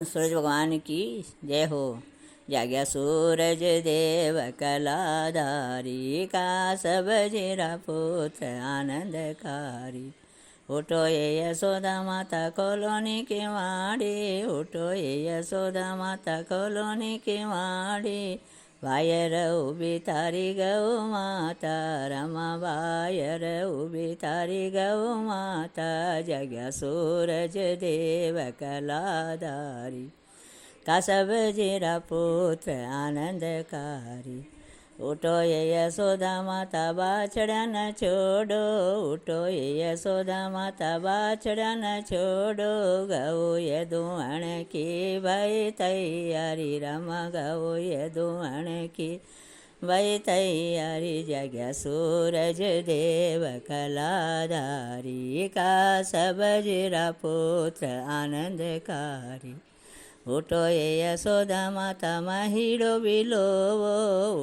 सूरज भगवान की जय हो। जाग्या सूरज देव कलाधारी का सब जीरा पुत्र आनंदकारी। उठो ये यशोदा माता कोलोनी की वाड़ी, उठो ये यशोदा माता कोलोनी की वाड़ी। वायर ऊभी तारी गौ माता, रमा वायर ऊभी तारी गौ माता। जग्या सूरज देव कलाधारी का सब जीरा पुत्र आनंदकारी। उठो ये यशोदा माता बाछड़ा न छोड़ो, उठो ये यशोदा माता बाछड़ा न छोड़ो। गौ ये दुहण की भाई तैयारी, रमा गौ ये दुहण की भाई तैयारी। जग्या सूरज देव कलाधारी का सब जीरा पुत्र आनंदकारी। उठो ये यशोदा माता महिड़ो बिलोवो,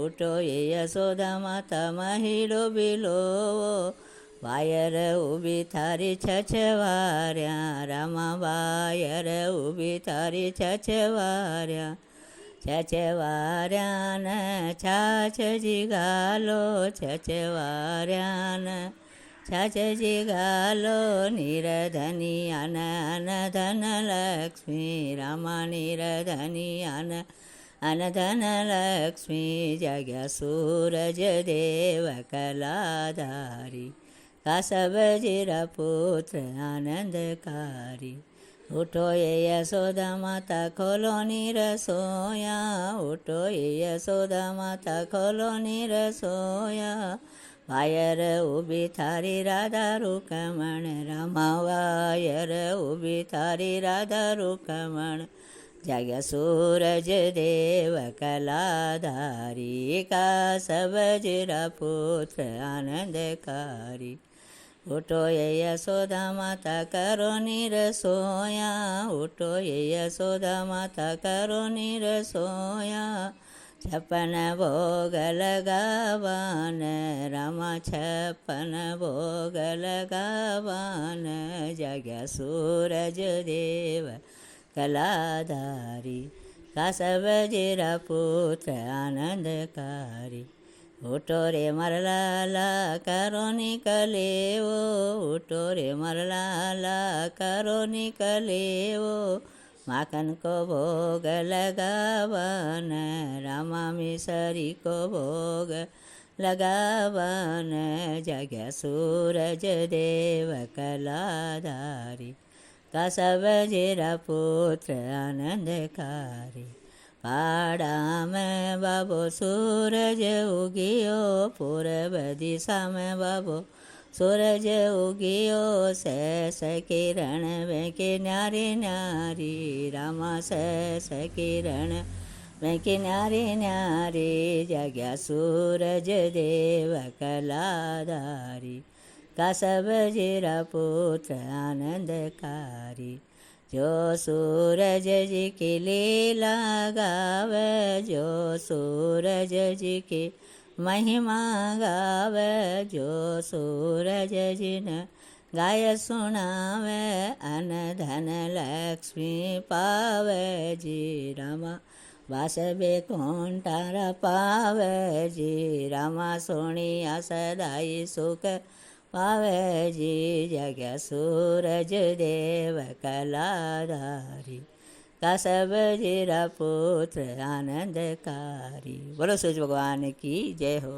उठो ये यशोदा माता महिड़ो बिलोवो। वायर ऊभी थारी छछवार्या, रामा वायर ऊभी थारी छछवार्या। छछवार्या न छाछ जिगालो, छछवार्या न छाछ जिगालो। निरधनी अन धन लक्ष्मी, रामा निरधनी अन धन लक्ष्मी। जग्या सूरज देव कलाधारी का सब जीरा पुत्र आनंदकारी। उठो ये यशोदा माता खोलोनी रसोया, उठो ये यशोदा माता खोलोनी रसोया। वायर ऊभी थारी राधा रुक्मण, रामा वायर ऊभी थारी राधा रुक्मण। जाग्या सूरज देव कलाधारी का सब जीरा पुत्र आनंदकारी। उठो ये यशोदा माता करो निरसोया, उठो ये यशोदा माता करो निरसोया। छप्पन भोग लगावान, रामा छप्पन भोग लगावान। जग्या सूरज देव कलाधारी का सब जीरा पुत्र आनंदकारी। उठो रे मरलाला करो निकले वो, उठो रे मरलाला करो निकले वो। माखन को भोग लगावन, रामा मिसरी को भोग लगावन। जग्या सूरज देव कलाधारी का सब जीरा पुत्र आनंदकारी। पाड़ा में बाबो सूरज उगियो, पूरब दिशा में बाबो सूरज उगियो। सहस किरण वेंके न्यारी न्यारी, रामा सहस किरण वेंके न्यारी न्यारी। जग्या सूरज देव कलाधारी का सब जीरा पुत्र आनंदकारी। जो सूरज जी की लीला गावे, जो सूरज जी की महिमा गावे। जो सूरज जी न गाय सुनावे, अन धन लक्ष्मी पावे जी। रामा वासबे कुंठार पावे जी, रामा सोनिया सदाई सुख पावे जी। जग्या सूरज देव कलाधारी का सब जीरा पुत्र आनंदकारी। बोलो सूरज भगवान की जय हो।